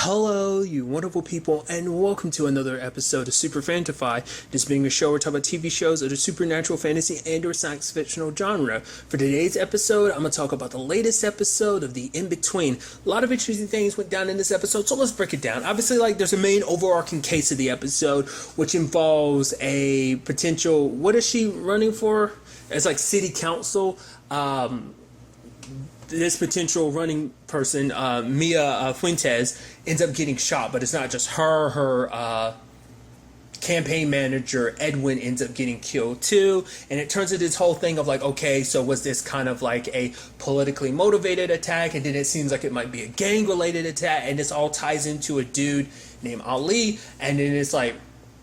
Hello, you wonderful people, and welcome to another episode of Super-Fanta-Fi. This being a show where we talk about TV shows of the supernatural, fantasy, and or science fictional genre. For today's episode, I'm going to talk about the latest episode of The In-Between. A lot of interesting things went down in this episode, so let's break it down. Obviously, there's a main overarching case of the episode, which involves a potential, what is she running for? It's like city council. This potential running person, Mia Fuentes, ends up getting shot, but it's not just her. Her campaign manager, Edwin, ends up getting killed too. And it turns into this whole thing of okay, so was this kind of like a politically motivated attack? And then it seems like it might be a gang-related attack. And this all ties into a dude named Ali. And then it's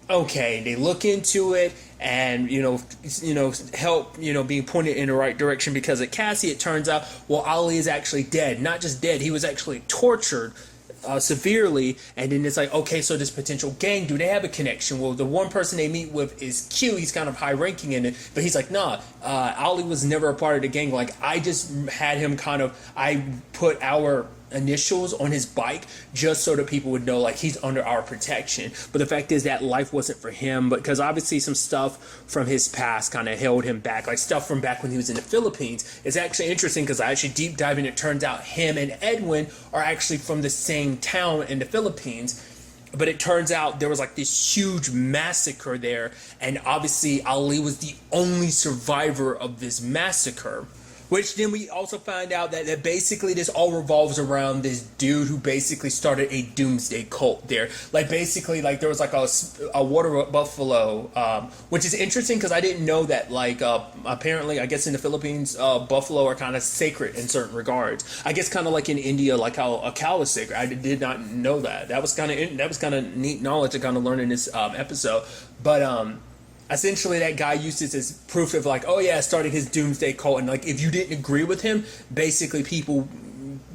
okay, they look into it and, help, being pointed in the right direction because of Cassie. It turns out, Ali is actually dead. Not just dead, he was actually tortured severely. And then it's okay, so this potential gang, do they have a connection? Well, the one person they meet with is Q. He's kind of high ranking in it, but he's nah, Ali was never a part of the gang. I just had him I put our initials on his bike just so that people would know he's under our protection. But the fact is that life wasn't for him, because obviously some stuff from his past kind of held him back, stuff from back when he was in the Philippines. It's actually interesting because I actually deep dive in. It turns out him and Edwin are actually from the same town in the Philippines. But it turns out there was this huge massacre there, and obviously Ali was the only survivor of this massacre. Which then we also find out that basically this all revolves around this dude who basically started a doomsday cult there. There was a water buffalo, which is interesting because I didn't know that. Apparently, I guess in the Philippines, buffalo are kind of sacred in certain regards. I guess kind of like in India, how a cow is sacred. I did not know that. That was kind of neat knowledge to kind of learn in this episode. But essentially, that guy used this as proof of starting his doomsday cult, and if you didn't agree with him, basically people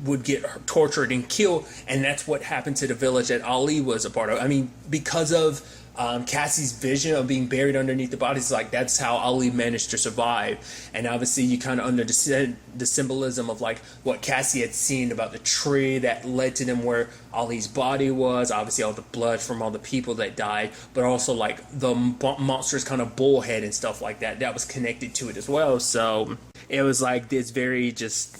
would get tortured and killed, and that's what happened to the village that Ali was a part of. I mean, because of Cassie's vision of being buried underneath the bodies, that's how Ali managed to survive. And obviously you kind of understand the symbolism of what Cassie had seen about the tree that led to them where Ali's body was, obviously all the blood from all the people that died, but also the monster's kind of bullhead and stuff that was connected to it as well. So it was this very just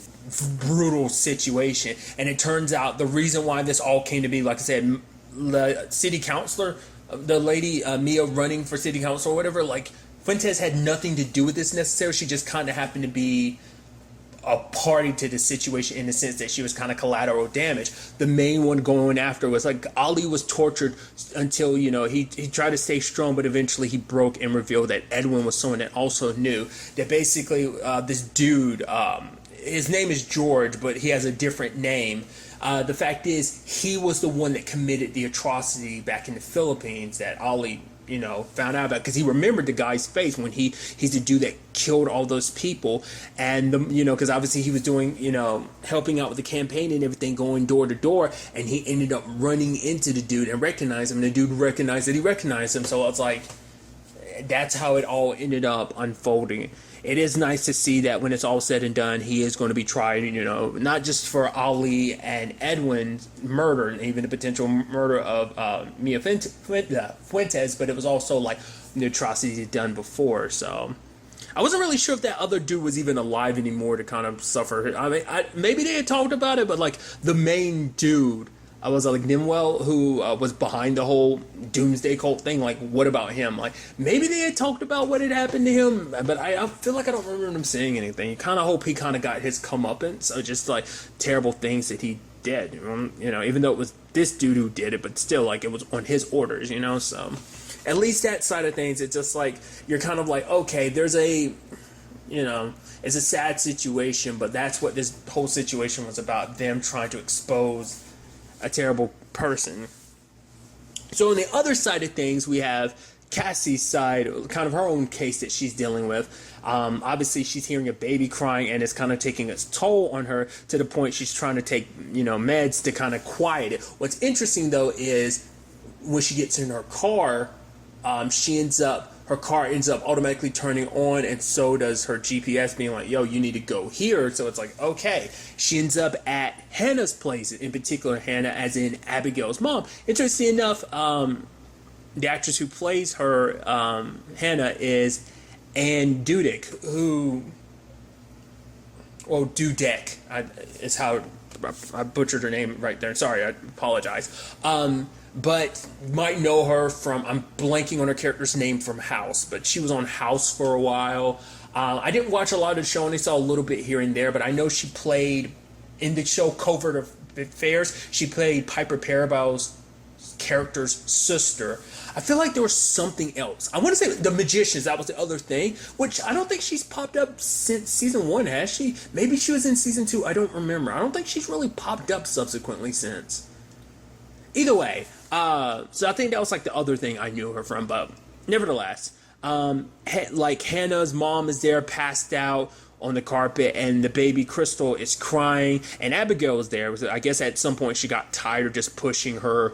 brutal situation. And it turns out the reason why this all came to be, like I said, the city councilor, the lady Mia running for city council or whatever, Fuentes had nothing to do with this necessarily. She just kind of happened to be a party to the situation in the sense that she was kind of collateral damage. The main one going after was Ali was tortured until he tried to stay strong, but eventually he broke and revealed that Edwin was someone that also knew that basically this dude, his name is George, but he has a different name. The fact is, he was the one that committed the atrocity back in the Philippines that Ali, found out about, because he remembered the guy's face when he's the dude that killed all those people. And, because obviously he was doing, helping out with the campaign and everything, going door to door, and he ended up running into the dude and recognized him, and the dude recognized that he recognized him. So it's that's how it all ended up unfolding. It is nice to see that when it's all said and done, he is going to be tried, not just for Ali and Edwin's murder, and even the potential murder of Mia Fuentes, but it was also the atrocities he'd done before. So I wasn't really sure if that other dude was even alive anymore to kind of suffer. I mean, maybe they had talked about it, but the main dude, I was Nimwell, who was behind the whole doomsday cult thing. What about him? Maybe they had talked about what had happened to him, but I feel I don't remember them saying anything. You kind of hope he kind of got his comeuppance, so just terrible things that he did. Even though it was this dude who did it, but still it was on his orders. So at least that side of things, it's just you're kind of okay, there's a, it's a sad situation, but that's what this whole situation was about. Them trying to expose a terrible person. So on the other side of things, we have Cassie's side, kind of her own case that she's dealing with. Obviously, she's hearing a baby crying, and it's kind of taking its toll on her to the point she's trying to take, meds to kind of quiet it. What's interesting, though, is when she gets in her car, she ends up her car ends up automatically turning on, and so does her GPS being like, yo, you need to go here. So it's like, okay. She ends up at Hannah's place, in particular Hannah as in Abigail's mom. Interesting enough, the actress who plays her, Hannah, is Anne Dudek, Dudek is how I butchered her name right there. Sorry, I apologize. But might know her from, I'm blanking on her character's name from House, but she was on House for a while. I didn't watch a lot of the show, and I saw a little bit here and there, but I know she played in the show Covert Affairs. She played Piper Parabell's character's sister. I feel like there was something else. I want to say The Magicians, that was the other thing, which I don't think she's popped up since season 1, has she? Maybe she was in season 2, I don't remember. I don't think she's really popped up subsequently since. Either way, so I think that was like the other thing I knew her from, but nevertheless, like Hannah's mom is there passed out on the carpet, and the baby Crystal is crying, and Abigail is there. I guess at some point she got tired of just pushing her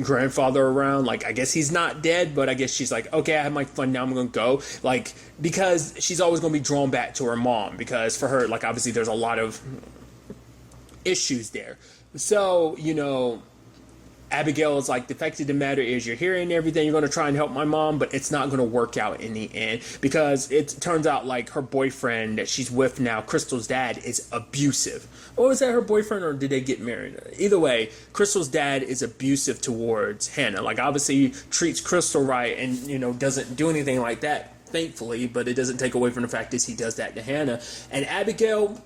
grandfather around. Like, I guess he's not dead, but I guess she's like, okay, I had my fun, now I'm gonna go. Like, because she's always gonna be drawn back to her mom, because for her, like, obviously there's a lot of issues there. So, you know, Abigail is like, the fact of the matter is you're hearing everything, you're going to try and help my mom, but it's not going to work out in the end, because it turns out like her boyfriend that she's with now, Crystal's dad, is abusive. Or was that her boyfriend, or did they get married? Either way, Crystal's dad is abusive towards Hannah. Like, obviously treats Crystal right and, you know, doesn't do anything like that, thankfully, but it doesn't take away from the fact that he does that to Hannah. And Abigail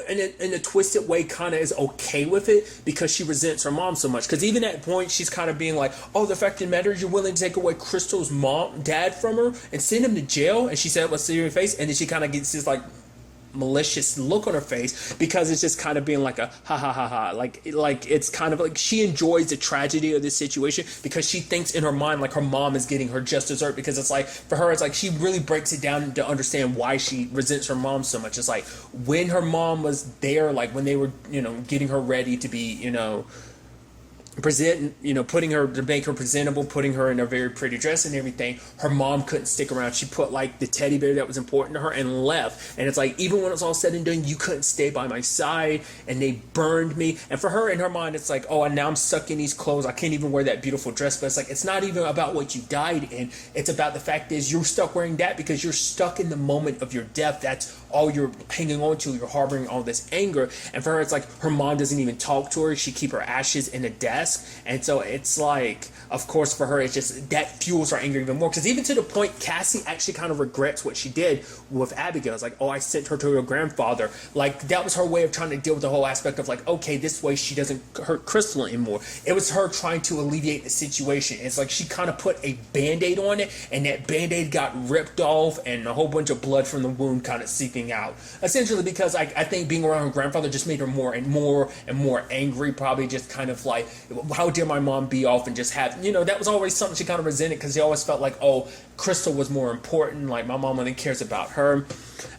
in a twisted way kind of is okay with it, because she resents her mom so much. Because even at point she's kind of being like, oh, the fact of the matter is you're willing to take away Crystal's dad from her and send him to jail. And she said, what's in your face? And then she kind of gets this like malicious look on her face, because it's just kind of being like a ha ha ha ha, like it's kind of like she enjoys the tragedy of this situation, because she thinks in her mind like her mom is getting her just dessert, because it's like, for her, it's like she really breaks it down to understand why she resents her mom so much. It's like when her mom was there, like when they were, you know, getting her ready to be, you know, putting her to make her presentable, putting her in a very pretty dress and everything, her mom couldn't stick around. She put like the teddy bear that was important to her and left. And it's like, even when it's all said and done, you couldn't stay by my side, and they burned me. And for her, in her mind, it's like, oh, and now I'm stuck in these clothes, I can't even wear that beautiful dress. But it's like, it's not even about what you died in, it's about the fact is you're stuck wearing that because you're stuck in the moment of your death. That's all you're hanging on to. You're harboring all this anger. And for her, it's like her mom doesn't even talk to her. She keep her ashes in a desk. And so it's like, of course, for her, it's just that fuels her anger even more. Because even to the point, Cassie actually kind of regrets what she did with Abigail. It's like, oh, I sent her to her grandfather. Like, that was her way of trying to deal with the whole aspect of like, okay, this way she doesn't hurt Crystal anymore. It was her trying to alleviate the situation. It's like she kind of put a Band-Aid on it, and that Band-Aid got ripped off, and a whole bunch of blood from the wound kind of seeping out. Essentially because I think being around her grandfather just made her more and more and more angry, probably just kind of like, how dare my mom be off and just have, you know, that was always something she kind of resented, because she always felt like, oh, Crystal was more important, like my mom only cares about her.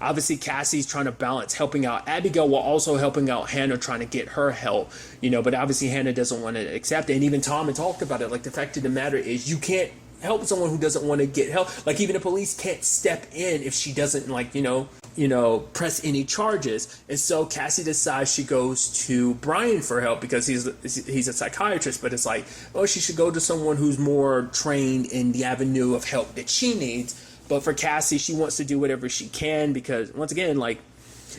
Obviously Cassie's trying to balance helping out Abigail while also helping out Hannah, trying to get her help, you know, but obviously Hannah doesn't want to accept it. And even Tom had talked about it, like the fact of the matter is you can't help someone who doesn't want to get help. Like even the police can't step in if she doesn't, like, you know, press any charges. And so Cassie decides she goes to Brian for help, because he's a psychiatrist, but it's like, oh, she should go to someone who's more trained in the avenue of help that she needs. But for Cassie, she wants to do whatever she can, because once again, like,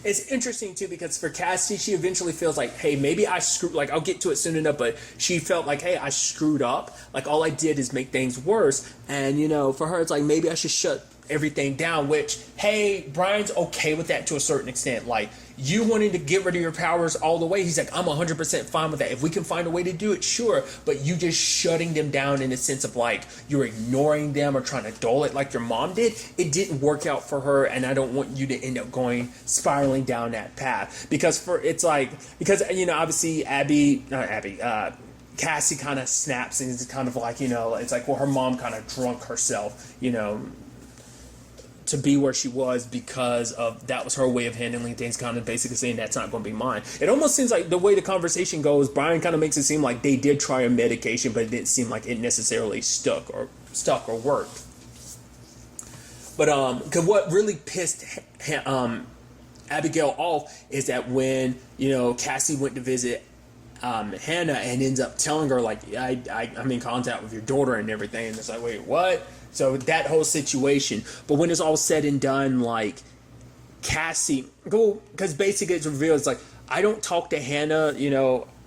it's interesting too, because for Cassie, she eventually feels like, hey, maybe I screwed, like, I'll get to it soon enough, but she felt like, hey, I screwed up. Like, all I did is make things worse. And, you know, for her, it's like, maybe I should shut everything down, which, hey, Brian's okay with that to a certain extent. Like, you wanting to get rid of your powers all the way, he's like, I'm 100% fine with that. If we can find a way to do it, sure. But you just shutting them down in a sense of like, you're ignoring them or trying to dull it like your mom did, it didn't work out for her, and I don't want you to end up spiraling down that path. Because you know, obviously Cassie kind of snaps, and it's kind of like, you know, it's like, well, her mom kind of drunk herself, you know, to be where she was, because of that was her way of handling things, kind of basically saying that's not going to be mine. It almost seems like the way the conversation goes, Brian kind of makes it seem like they did try a medication, but it didn't seem like it necessarily stuck or worked. But cause what really pissed Abigail off is that when Cassie went to visit Hannah and ends up telling her like I'm in contact with your daughter and everything, and it's like, wait, what? So that whole situation. But when it's all said and done, like Cassie, because basically it's revealed, it's like, I don't talk to Hannah,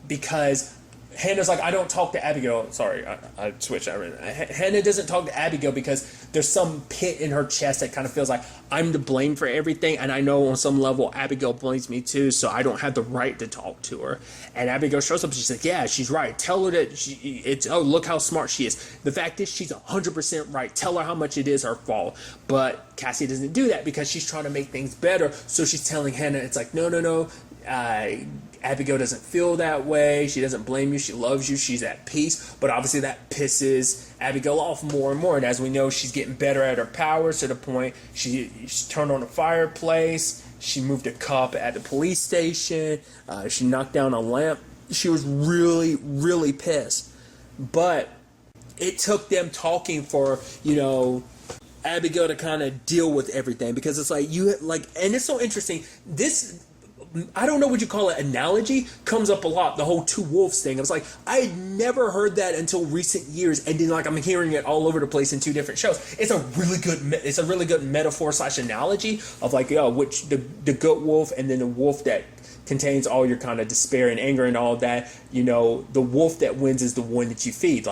because Hannah's like, I don't talk to Abigail. Sorry, I switched. Hannah doesn't talk to Abigail because there's some pit in her chest that kind of feels like I'm to blame for everything. And I know on some level Abigail blames me too, so I don't have the right to talk to her. And Abigail shows up and she's like, yeah, she's right. Tell her that look how smart she is. The fact is she's 100% right. Tell her how much it is her fault. But Cassie doesn't do that because she's trying to make things better. So she's telling Hannah, it's like, no. Abigail doesn't feel that way. She doesn't blame you. She loves you. She's at peace. But obviously that pisses Abigail off more and more. And as we know, she's getting better at her powers to the point she turned on the fireplace. She moved a cup at the police station. She knocked down a lamp. She was really, really pissed. But it took them talking for, Abigail to kind of deal with everything, because it's like and it's so interesting. This, I don't know what you call it, analogy comes up a lot. The whole two wolves thing. I was like, I had never heard that until recent years, and then I'm hearing it all over the place in two different shows. It's a really good metaphor / analogy of which the good wolf and then the wolf that contains all your kind of despair and anger and all of that. The wolf that wins is the one that you feed.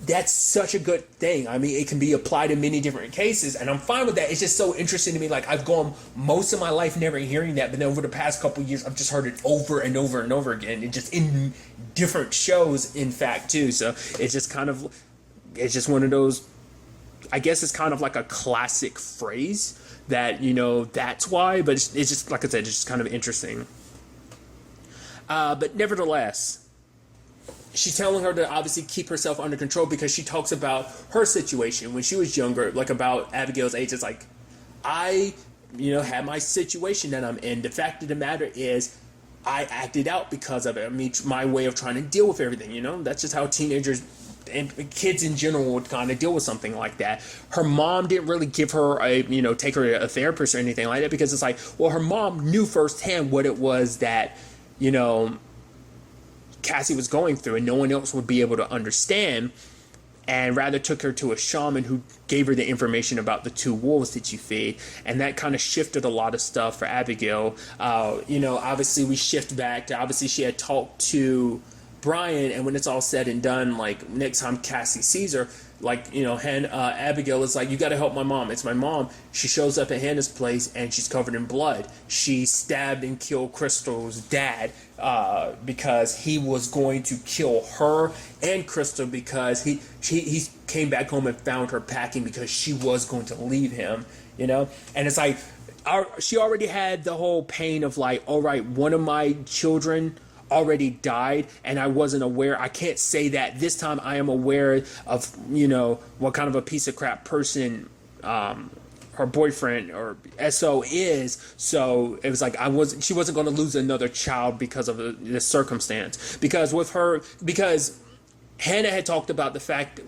That's such a good thing. I mean, it can be applied in many different cases, and I'm fine with that. It's just so interesting to me. I've gone most of my life never hearing that, but then over the past couple of years, I've just heard it over and over and over again, and just in different shows, in fact, too. So it's just one of those, I guess it's kind of like a classic phrase that, that's why, but it's just, like I said, it's just kind of interesting. But nevertheless, she's telling her to obviously keep herself under control because she talks about her situation when she was younger, about Abigail's age. It's like, I, had my situation that I'm in. The fact of the matter is, I acted out because of it. I mean, my way of trying to deal with everything, that's just how teenagers and kids in general would kind of deal with something like that. Her mom didn't really give her take her to a therapist or anything like that, because it's like, well, her mom knew firsthand what it was that, Cassie was going through, and no one else would be able to understand, and rather took her to a shaman who gave her the information about the two wolves that you feed, and that kind of shifted a lot of stuff for Abigail. Obviously we shift back to, obviously she had talked to Brian, and when it's all said and done, next time Cassie sees her, Abigail is like, you got to help my mom. It's my mom. She shows up at Hannah's place and she's covered in blood. She stabbed and killed Crystal's dad because he was going to kill her and Crystal, because he came back home and found her packing because she was going to leave him, and it's like, she already had the whole pain of all right, one of my children already died and I wasn't aware. I can't say that this time I am aware of what kind of a piece of crap person her boyfriend or SO is. So it was like she wasn't going to lose another child because of the circumstance, because Hannah had talked about the fact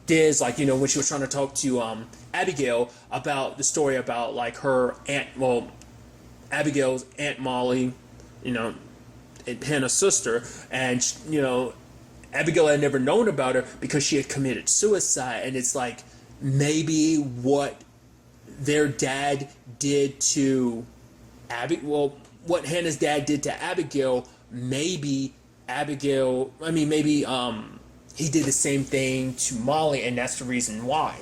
Diz, when she was trying to talk to Abigail about the story about her aunt, Abigail's Aunt Molly, Hannah's sister, and Abigail had never known about her because she had committed suicide. And it's like, maybe what their dad did to what Hannah's dad did to Abigail, maybe he did the same thing to Molly, and that's the reason why.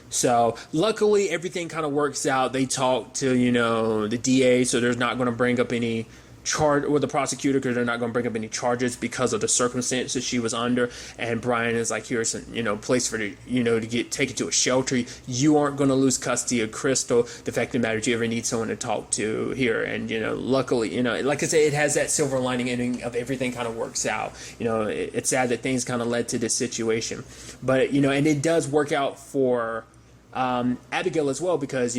So luckily everything kind of works out. They talk to the DA, so there's not going to bring up any charge with the prosecutor, because they're not going to bring up any charges because of the circumstances she was under. And Brian is like, here's a place for the to get taken to a shelter. You aren't going to lose custody of Crystal. The fact of the matter is, you ever need someone to talk to here, and luckily, like I say, it has that silver lining ending of everything kind of works out. It's sad that things kind of led to this situation, but and it does work out for Abigail as well, because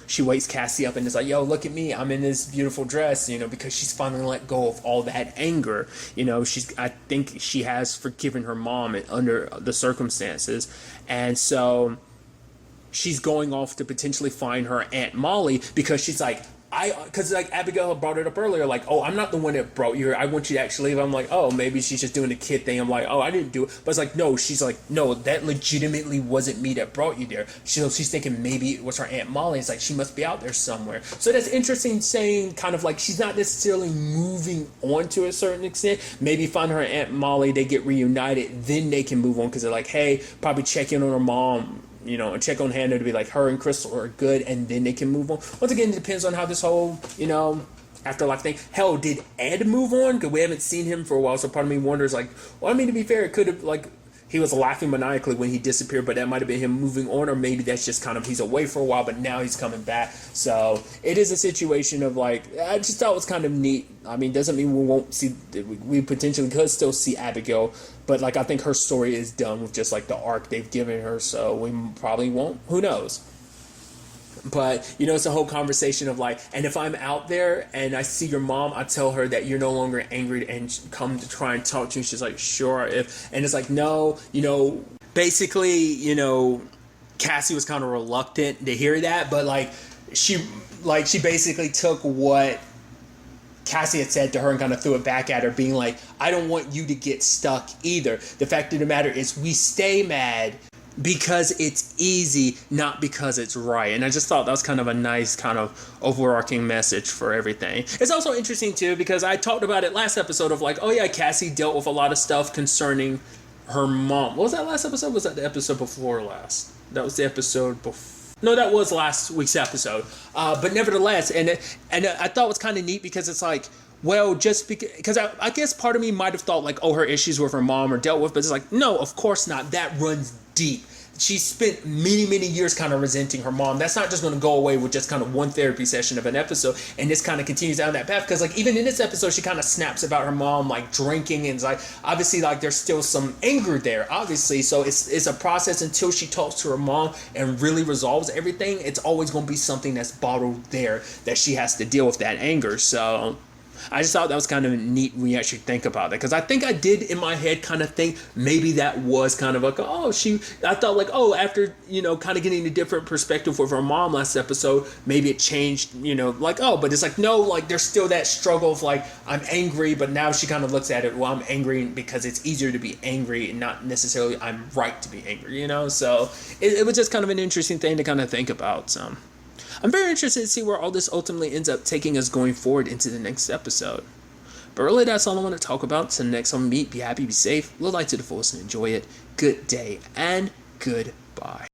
she wakes Cassie up and is like, yo, look at me, I'm in this beautiful dress, because she's finally let go of all that anger. I think she has forgiven her mom under the circumstances, and so she's going off to potentially find her Aunt Molly because she's like, because like Abigail brought it up earlier, like, oh, I'm not the one that brought you here. I want you to actually leave. I'm like, oh, maybe she's just doing the kid thing. I'm like, oh, I didn't do it. But it's like, no, she's like, no, that legitimately wasn't me that brought you there. She's thinking maybe it was her Aunt Molly. It's like, she must be out there somewhere. So that's interesting, saying kind of like she's not necessarily moving on to a certain extent. Maybe find her Aunt Molly, they get reunited, then they can move on because they're like, hey, probably check in on her mom, and check on Hannah to be like, her and Crystal are good, and then they can move on. Once again, it depends on how this whole, afterlife thing. Hell, did Ed move on? Because we haven't seen him for a while, so part of me wonders, like, well, I mean, to be fair, it could have, like, he was laughing maniacally when he disappeared, but that might have been him moving on, or maybe that's just kind of, he's away for a while, but now he's coming back. So it is a situation of, like, I just thought it was kind of neat. I mean, doesn't mean we won't see, we potentially could still see Abigail, but, like, I think her story is done with just, like, the arc they've given her, so we probably won't. Who knows? But, it's a whole conversation of like, and if I'm out there and I see your mom, I tell her that you're no longer angry and come to try and talk to you. She's like, sure. And it's like, no, basically, Cassie was kind of reluctant to hear that, but she basically took what Cassie had said to her and kind of threw it back at her, being like, I don't want you to get stuck either. The fact of the matter is, we stay mad because it's easy, not because it's right. And I just thought that was kind of a nice kind of overarching message for everything. It's also interesting too, because I talked about it last episode of like, oh yeah, Cassie dealt with a lot of stuff concerning her mom. What was that last episode? Was that the episode before last? That was the episode before. No, that was last week's episode. But nevertheless, and I thought it was kind of neat because it's like, well, just because I guess part of me might have thought like, oh, her issues with her mom are dealt with, but it's like, no, of course not. That runs deep. She spent many, many years kind of resenting her mom. That's not just going to go away with just kind of one therapy session of an episode. And this kind of continues down that path because like even in this episode, she kind of snaps about her mom like drinking, and it's like obviously like there's still some anger there, obviously. So it's a process until she talks to her mom and really resolves everything. It's always going to be something that's bottled there that she has to deal with that anger. So I just thought that was kind of neat when you actually think about it, because I think I did in my head kind of think maybe that was kind of like, oh, I thought like, oh, after, kind of getting a different perspective with her mom last episode, maybe it changed, like, oh, but it's like, no, like there's still that struggle of like, I'm angry, but now she kind of looks at it, well, I'm angry because it's easier to be angry and not necessarily I'm right to be angry, so it was just kind of an interesting thing to kind of think about. So I'm very interested to see where all this ultimately ends up taking us going forward into the next episode. But really, that's all I want to talk about. So next on Meet, be happy, be safe, live life to the fullest, and enjoy it. Good day and goodbye.